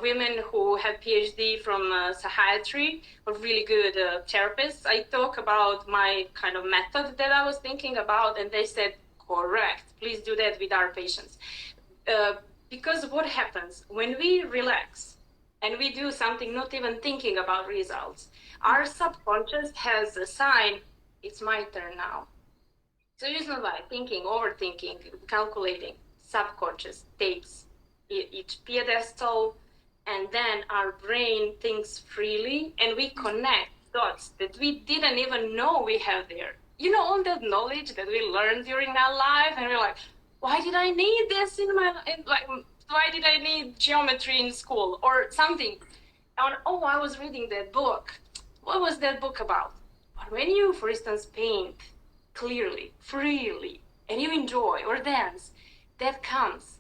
[SPEAKER 2] women who have PhD from psychiatry, or really good therapists. I talk about my kind of method that I was thinking about, and they said, correct, please do that with our patients. Because what happens when we relax and we do something not even thinking about results, our subconscious has a sign, it's my turn now. So it's not like thinking, overthinking, calculating. Subconscious takes each pedestal, and then our brain thinks freely, and we connect dots that we didn't even know we have there. All that knowledge that we learned during our life, and we're like, why did I need this why did I need geometry in school or something? And I was reading that book. What was that book about? But when you, for instance, paint clearly, freely, and you enjoy or dance, that comes.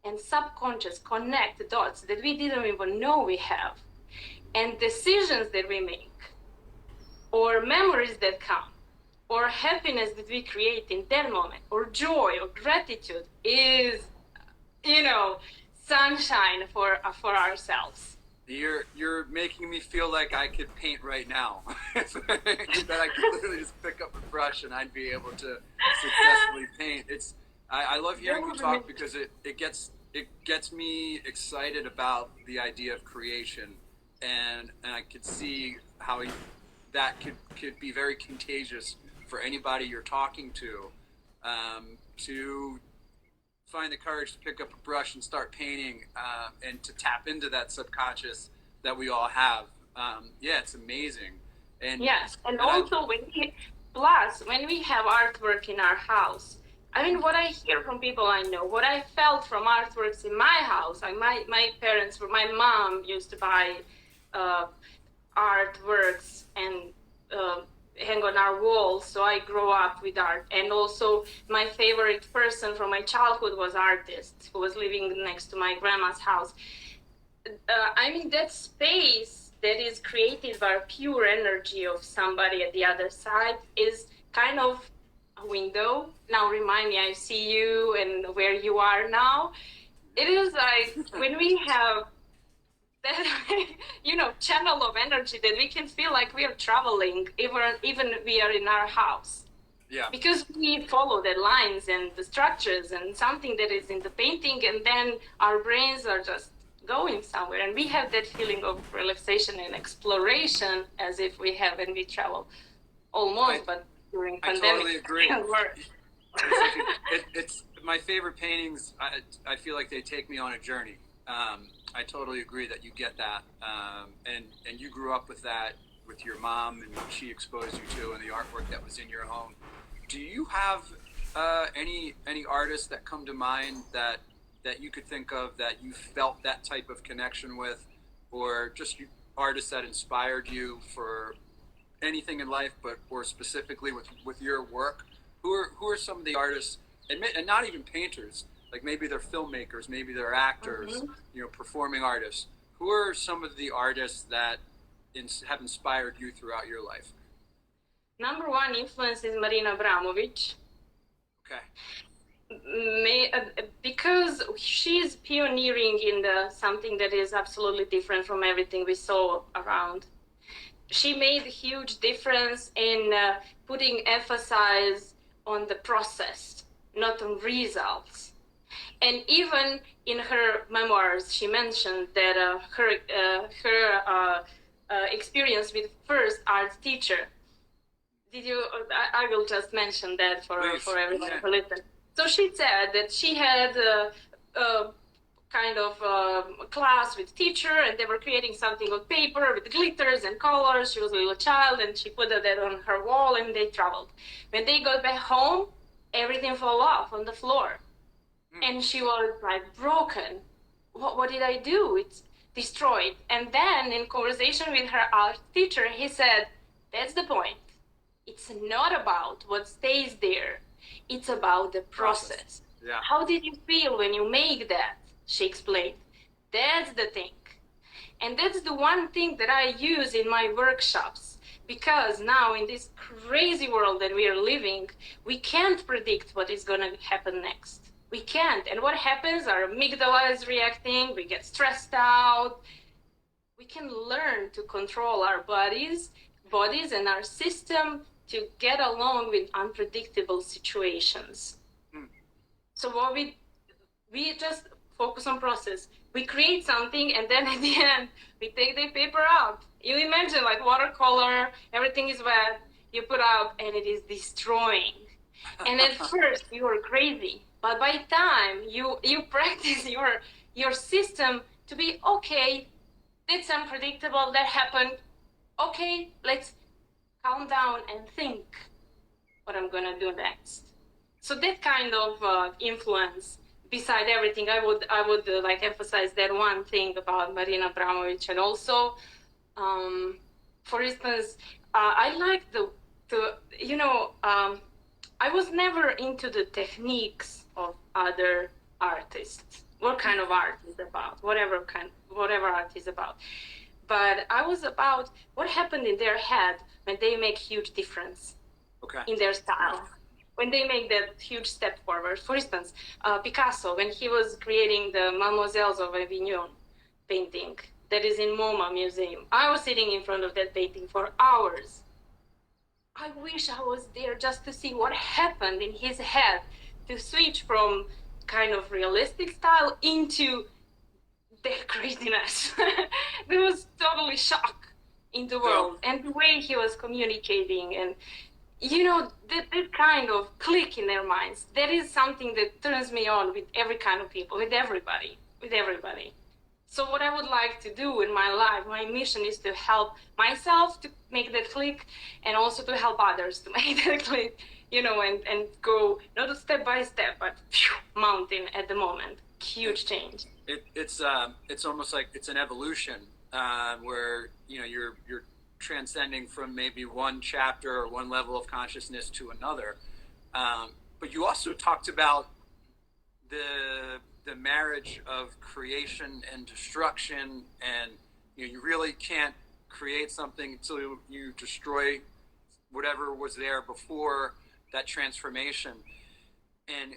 [SPEAKER 2] And subconscious connect the dots that we didn't even know we have. And decisions that we make, or memories that come, or happiness that we create in that moment, or joy or gratitude is, sunshine for ourselves.
[SPEAKER 1] You're making me feel like I could paint right now. That I could literally just pick up a brush and I'd be able to successfully paint. I love hearing you talk because it gets me excited about the idea of creation, and I could see how that could be very contagious for anybody you're talking to find the courage to pick up a brush and start painting, and to tap into that subconscious that we all have. Yeah, it's amazing. And
[SPEAKER 2] yes, and also when we have artwork in our house, what I hear from people I know, what I felt from artworks in my house, my parents, my mom used to buy artworks and hang on our walls, so I grew up with art. And also my favorite person from my childhood was artist who was living next to my grandma's house. That space that is created by pure energy of somebody at the other side is kind of a window. Now remind me, I see you and where you are now. It is like when we have that channel of energy that we can feel like we are traveling, even we are in our house.
[SPEAKER 1] Yeah.
[SPEAKER 2] Because we follow the lines and the structures and something that is in the painting, and then our brains are just going somewhere, and we have that feeling of relaxation and exploration as if we have when we travel almost, but during pandemic.
[SPEAKER 1] I totally agree. It's my favorite paintings. I feel like they take me on a journey. I totally agree that you get that, and you grew up with that with your mom and what she exposed you to and the artwork that was in your home. Do you have any artists that come to mind that you could think of that you felt that type of connection with, or just artists that inspired you for anything in life, but or specifically with your work? Who are some of the artists, and not even painters, like maybe they're filmmakers, maybe they're actors,
[SPEAKER 2] Mhm.
[SPEAKER 1] performing artists. Who are some of the artists that have inspired you throughout your life?
[SPEAKER 2] Number one influence is Marina Abramovic.
[SPEAKER 1] Okay.
[SPEAKER 2] Because she's pioneering in something that is absolutely different from everything we saw around. She made a huge difference in putting emphasis on the process, not on results. And even in her memoirs, she mentioned that her experience with first art teacher. Did you? I will just mention that for everyone to listen. So she said that she had a kind of class with teacher, and they were creating something on paper with glitters and colors. She was a little child, and she put that on her wall, and they traveled. When they got back home, everything fell off on the floor, and she was like broken. What did I do? It's destroyed. And then in conversation with her art teacher, he said, "That's the point. It's not about what stays there. It's about the process.
[SPEAKER 1] Yeah.
[SPEAKER 2] How did you feel when you make that?" She explained. That's the thing. And that's the one thing that I use in my workshops. Because now in this crazy world that we are living, we can't predict what is going to happen next. We can't. And what happens? Our amygdala is reacting. We get stressed out. We can learn to control our bodies and our system to get along with unpredictable situations. So what we just focus on process. We create something, and then at the end we take the paper out. You imagine like watercolor, everything is wet, you put out, and it is destroying. And at first you are crazy, but by time you practice your system to be okay. That's unpredictable. That happened. Okay, let's calm down and think what I'm gonna do next. So that kind of influence, beside everything, I would like emphasize that one thing about Marina Abramovic, and also, for instance, I like I was never into the techniques of other artists. What kind of art is about? Whatever art is about. But I was about what happened in their head when they make huge difference in their style, when they make that huge step forward. For instance, Picasso, when he was creating the Mademoiselles of Avignon painting that is in MoMA Museum, I was sitting in front of that painting for hours. I wish I was there just to see what happened in his head to switch from kind of realistic style into their craziness. There was totally shock in the world, and the way he was communicating, and that kind of click in their minds. That is something that turns me on with every kind of people, with everybody. So what I would like to do in my life, my mission is to help myself to make that click, and also to help others to make that click, and go not step by step, but mountain at the moment. Huge change.
[SPEAKER 1] It's almost like it's an evolution where you're transcending from maybe one chapter or one level of consciousness to another. But you also talked about the marriage of creation and destruction, and you really can't create something until you destroy whatever was there before that transformation. And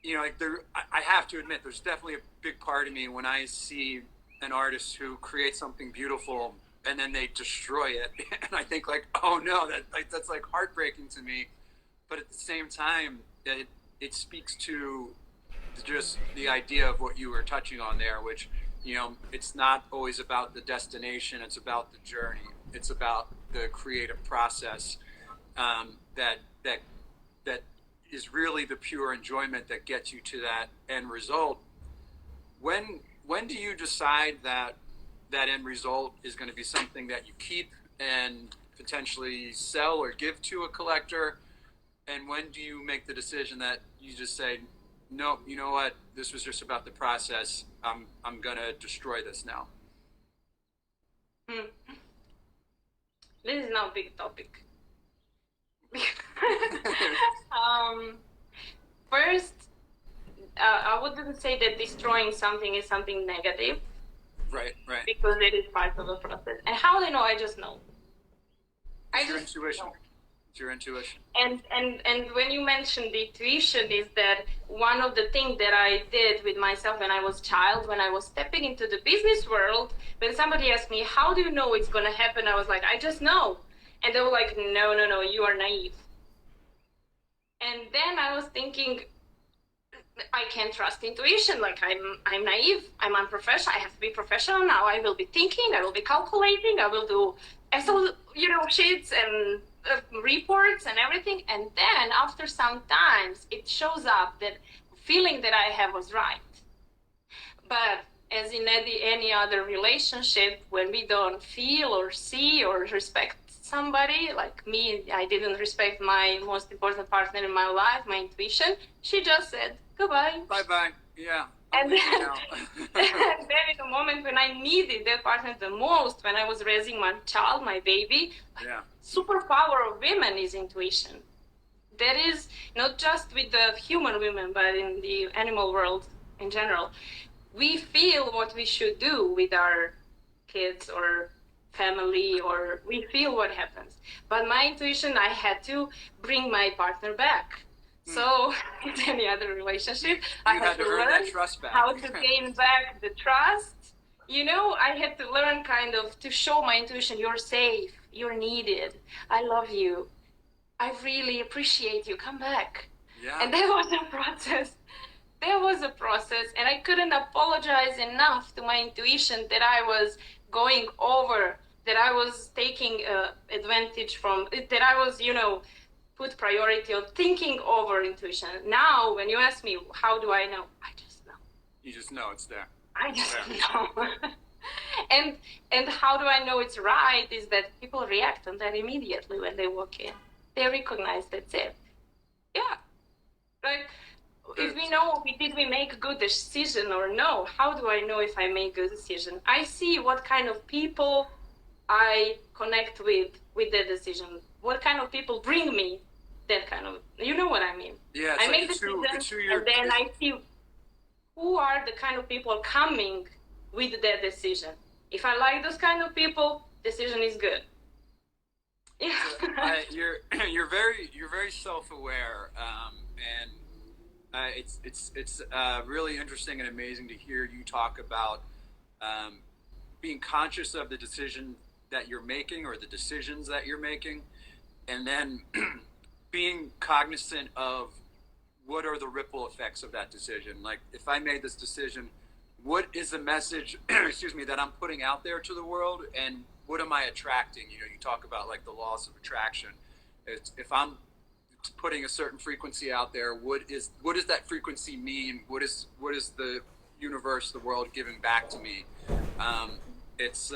[SPEAKER 1] I have to admit, there's definitely a big part of me when I see an artist who creates something beautiful and then they destroy it, and I think like, oh no, that's like heartbreaking to me. But at the same time, it speaks to just the idea of what you were touching on there, which it's not always about the destination; it's about the journey. It's about the creative process that is really the pure enjoyment that gets you to that end result. When when do you decide that that end result is going to be something that you keep and potentially sell or give to a collector? And when do you make the decision that you just say, nope, you know what, this was just about the process. I'm gonna destroy this now.
[SPEAKER 2] Hmm. This is now a big topic. First, I wouldn't say that destroying something is something negative.
[SPEAKER 1] Right.
[SPEAKER 2] Because it is part of the process. And how do I know? I just know.
[SPEAKER 1] It's your intuition. Know. It's your intuition.
[SPEAKER 2] And when you mentioned the intuition, is that one of the things that I did with myself when I was a child, when I was stepping into the business world, when somebody asked me, how do you know it's going to happen? I was like, I just know. And they were like, no, you are naive. And then I was thinking, I can't trust intuition. Like I'm naive. I'm unprofessional. I have to be professional now. I will be thinking. I will be calculating. I will do Excel, sheets and reports and everything. And then after some times, it shows up that feeling that I have was right. But as in any other relationship, when we don't feel or see or respect somebody, like me, I didn't respect my most important partner in my life, my intuition. She just said, goodbye.
[SPEAKER 1] Bye. Yeah.
[SPEAKER 2] And then, and then in the moment when I needed that partner the most, when I was raising my child, my baby, superpower of women is intuition. That is not just with the human women, but in the animal world in general. We feel what we should do with our kids or family, or we feel what happens. But my intuition, I had to bring my partner back. So in any other relationship, I had to learn how to gain back the trust. I had to learn kind of to show my intuition, you're safe, you're needed, I love you, I really appreciate you, come back. Yeah. And that was a process. And I couldn't apologize enough to my intuition that I was going over, that I was taking advantage from, that I was, put priority on thinking over intuition. Now, when you ask me, how do I know? I just know.
[SPEAKER 1] You just know it's there.
[SPEAKER 2] I just know. And how do I know it's right is that people react on that immediately when they walk in. They recognize that's it. Yeah. Like, if we know, did we make a good decision or no? How do I know if I make a good decision? I see what kind of people I connect with that decision. What kind of people bring me that kind of, you know what I mean?
[SPEAKER 1] Yeah,
[SPEAKER 2] I make decisions, and then I see who are the kind of people coming with that decision. If I like those kind of people, decision is good. Yeah.
[SPEAKER 1] You're very self-aware, and it's really interesting and amazing to hear you talk about being conscious of the decision that you're making or the decisions that you're making, and then being cognizant of what are the ripple effects of that decision. Like, if I made this decision, what is the message that I'm putting out there to the world, and what am I attracting? You talk about like the laws of attraction. If I'm putting a certain frequency out there, what does that frequency mean? What is the universe, the world giving back to me? It's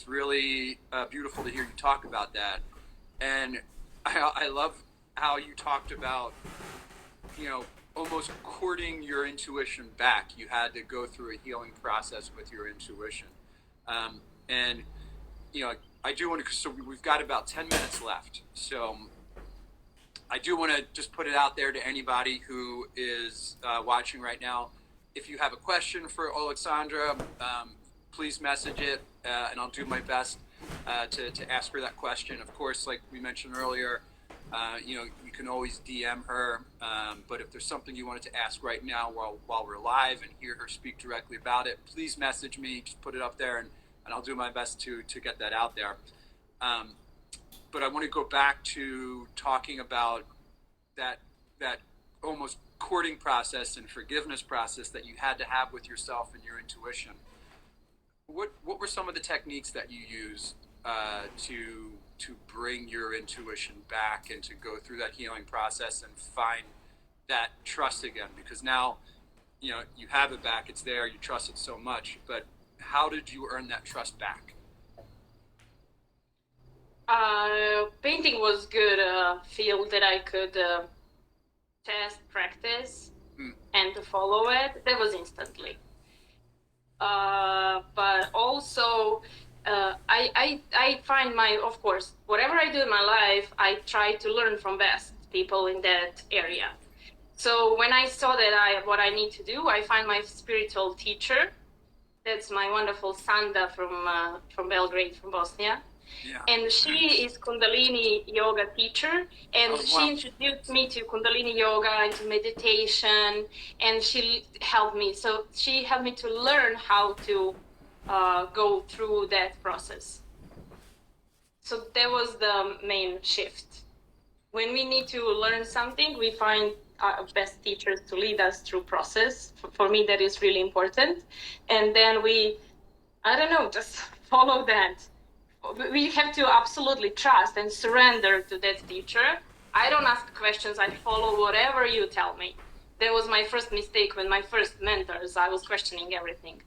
[SPEAKER 1] really beautiful to hear you talk about that. And I love how you talked about, almost courting your intuition back. You had to go through a healing process with your intuition. And, I do want to, so we've got about 10 minutes left. So I do want to just put it out there to anybody who is watching right now. If you have a question for Aleksandra, please message it, and I'll do my best to ask her that question. Of course, like we mentioned earlier, you can always DM her, but if there's something you wanted to ask right now while we're live and hear her speak directly about it, please message me, just put it up there, and I'll do my best to get that out there. But I want to go back to talking about that almost courting process and forgiveness process that you had to have with yourself and your intuition. What were some of the techniques that you used to bring your intuition back and to go through that healing process and find that trust again? Because now you have it back, it's there, you trust it so much, but how did you earn that trust back?
[SPEAKER 2] Painting was good field that I could test, practice, and to follow it. That was instantly. But also, I find of course, whatever I do in my life, I try to learn from best people in that area. So when I saw that what I need to do, I find my spiritual teacher. That's my wonderful Sanda from Belgrade, from Bosnia.
[SPEAKER 1] Yeah.
[SPEAKER 2] And she is Kundalini yoga teacher, and she introduced me to Kundalini yoga and to meditation, and she helped me. So she helped me to learn how to go through that process. So that was the main shift. When we need to learn something, we find our best teachers to lead us through process. For me, that is really important. And then just follow that. We have to absolutely trust and surrender to that teacher. I don't ask questions. I follow whatever you tell me. That was my first mistake when my first mentors, I was questioning everything.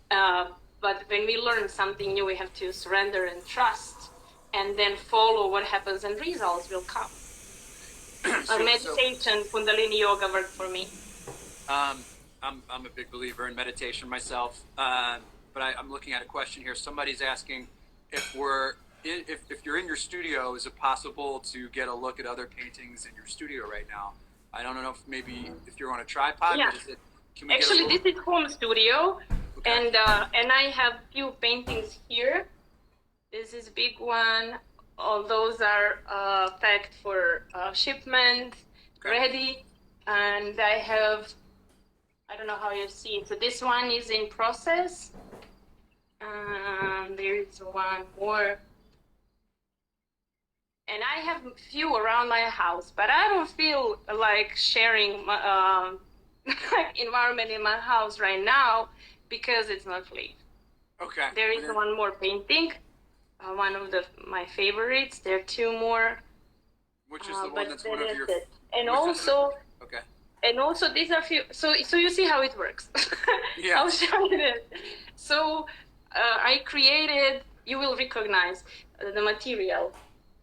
[SPEAKER 2] But when we learn something new, we have to surrender and trust, and then follow what happens, and results will come. Meditation, Kundalini yoga worked for me.
[SPEAKER 1] I'm a big believer in meditation myself, but I'm looking at a question here. Somebody's asking if you're in your studio, is it possible to get a look at other paintings in your studio right now? I don't know if you're on a tripod.
[SPEAKER 2] Yeah. Actually, this is home studio, okay. And I have few paintings here. This is big one. All those are packed for shipment, okay. Ready. And I don't know how you see it. So this one is in process. There is one more. And I have a few around my house, but I don't feel like sharing my environment in my house right now because it's not clean.
[SPEAKER 1] Okay.
[SPEAKER 2] There is one more painting. One of my favorites. There are two more.
[SPEAKER 1] Which is the one that's one of your...
[SPEAKER 2] And also...
[SPEAKER 1] Okay.
[SPEAKER 2] And also these are few... So you see how it works.
[SPEAKER 1] Yeah.
[SPEAKER 2] I'll show you this. So I created... You will recognize the material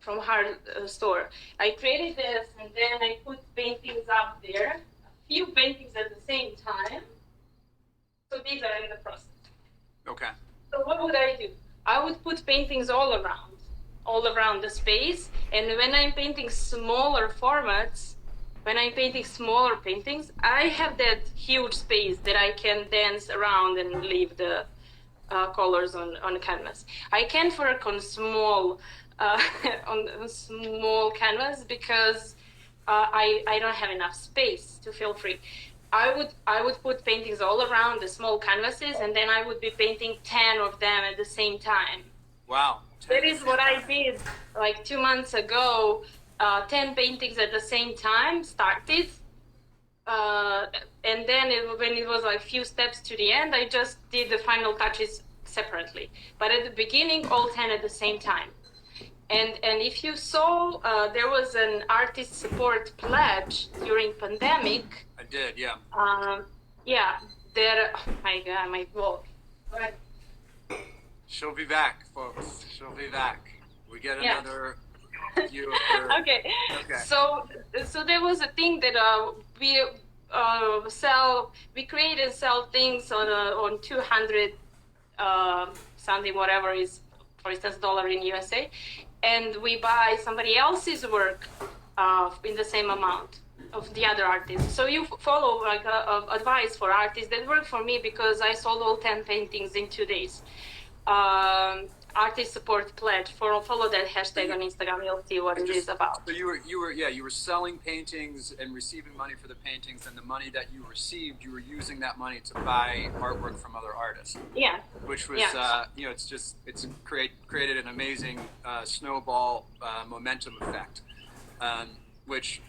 [SPEAKER 2] from hard store. I created this, and then I put paintings up there. A few paintings at the same time. So these are in the process.
[SPEAKER 1] Okay. So
[SPEAKER 2] what would I do? I would put paintings all around the space. And when I'm painting smaller formats, when I'm painting smaller paintings, I have that huge space that I can dance around and leave the colors on the canvas. I can't work on small canvas because I don't have enough space to feel free. I would put paintings all around the small canvases, and then I would be painting 10 of them at the same time.
[SPEAKER 1] Wow.
[SPEAKER 2] That is what I did like 2 months ago. 10 paintings at the same time started. And then when it was like few steps to the end, I just did the final touches separately. But at the beginning, all 10 at the same time. And if you saw, there was an artist support pledge during pandemic.
[SPEAKER 1] I did, yeah.
[SPEAKER 2] Yeah, there. Oh my God, my wall. Right.
[SPEAKER 1] She'll be back, folks. She'll be back. We get another view of her.
[SPEAKER 2] Okay. So there was a thing that we sell. We create and sell things on 200 something, whatever is, for instance, dollar in USA. And we buy somebody else's work in the same amount of the other artists. So you follow like advice for artists that work for me because I sold all 10 paintings in 2 days. Artist support pledge. Follow that hashtag on Instagram. You'll see what it is about.
[SPEAKER 1] So you were selling paintings and receiving money for the paintings, and the money that you received, you were using that money to buy artwork from other artists.
[SPEAKER 2] Yeah.
[SPEAKER 1] Which was it's created an amazing snowball momentum effect, which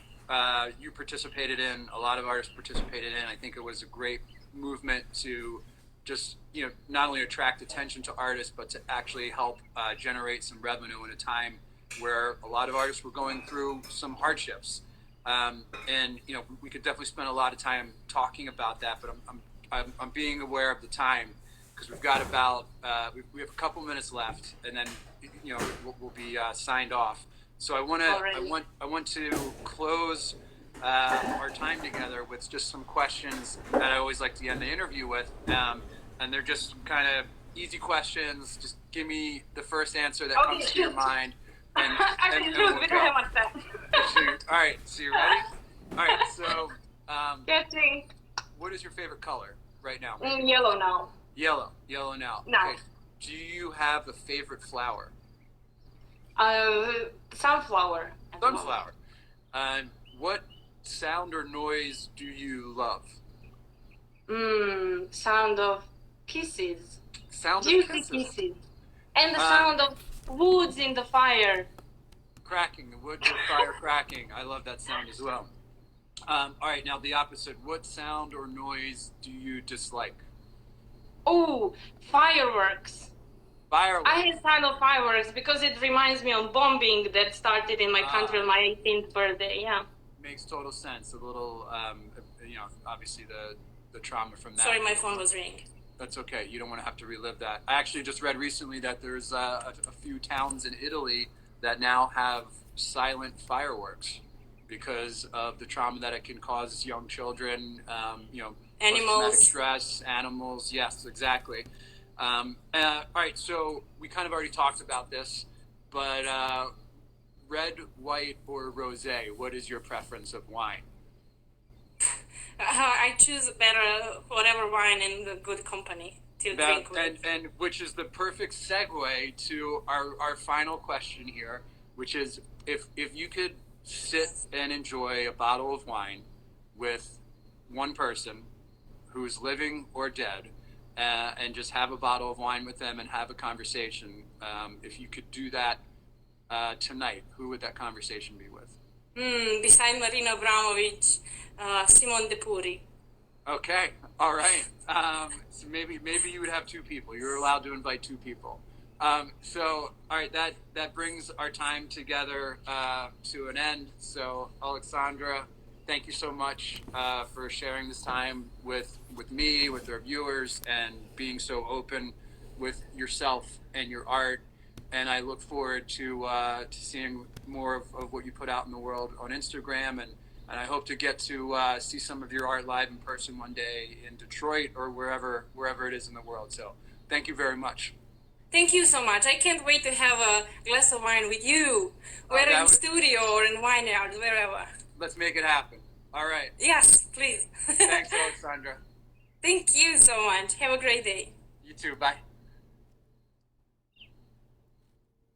[SPEAKER 1] you participated in. A lot of artists participated in. I think it was a great movement to just not only attract attention to artists, but to actually help generate some revenue in a time where a lot of artists were going through some hardships. And we could definitely spend a lot of time talking about that, but I'm being aware of the time because we've got about we have a couple minutes left, and then we'll be signed off. So I want to close our time together with just some questions that I always like to end the interview with, and they're just kind of easy questions. Just give me the first answer that comes to your mind. And we'll go. All right, so you ready? All right, so what is your favorite color right now?
[SPEAKER 2] Yellow now.
[SPEAKER 1] Yellow now. Okay. Do you have a favorite flower?
[SPEAKER 2] Sunflower.
[SPEAKER 1] Sunflower. What sound or noise do you love?
[SPEAKER 2] Sound of kisses.
[SPEAKER 1] Sound of kisses.
[SPEAKER 2] And the sound of woods in the fire.
[SPEAKER 1] Cracking, the wood in the fire cracking. I love that sound as well. All right, now the opposite. What sound or noise do you dislike?
[SPEAKER 2] Oh, fireworks.
[SPEAKER 1] Fireworks.
[SPEAKER 2] I hate sound of fireworks because it reminds me of bombing that started in my country on my 18th birthday. Yeah.
[SPEAKER 1] Makes total sense. A little, obviously the trauma from that.
[SPEAKER 2] Sorry, my phone was ringing.
[SPEAKER 1] That's okay. You don't want to have to relive that. I actually just read recently that there's a few towns in Italy that now have silent fireworks because of the trauma that it can cause young children,
[SPEAKER 2] animals,
[SPEAKER 1] stress, animals. Yes, exactly. All right, so we kind of already talked about this, but red, white, or rosé, what is your preference of wine?
[SPEAKER 2] I choose better whatever wine in the good company to drink with.
[SPEAKER 1] And which is the perfect segue to our final question here, which is if you could sit and enjoy a bottle of wine with one person who's living or dead, and just have a bottle of wine with them and have a conversation, if you could do that tonight, who would that conversation be with?
[SPEAKER 2] Beside Marina Abramovic, Simone De Puri.
[SPEAKER 1] Okay, all right. So maybe you would have two people. You're allowed to invite two people. So, all right, that brings our time together to an end. So, Aleksandra, thank you so much for sharing this time with me, with our viewers, and being so open with yourself and your art. And I look forward to seeing more of what you put out in the world on Instagram, and I hope to get to see some of your art live in person one day in Detroit or wherever it is in the world. So thank you very much.
[SPEAKER 2] Thank you so much. I can't wait to have a glass of wine with you, whether in studio or in vineyard, wherever.
[SPEAKER 1] Let's make it happen. All right.
[SPEAKER 2] Yes, please.
[SPEAKER 1] Thanks, Aleksandra.
[SPEAKER 2] Thank you so much. Have a great day.
[SPEAKER 1] You too. Bye.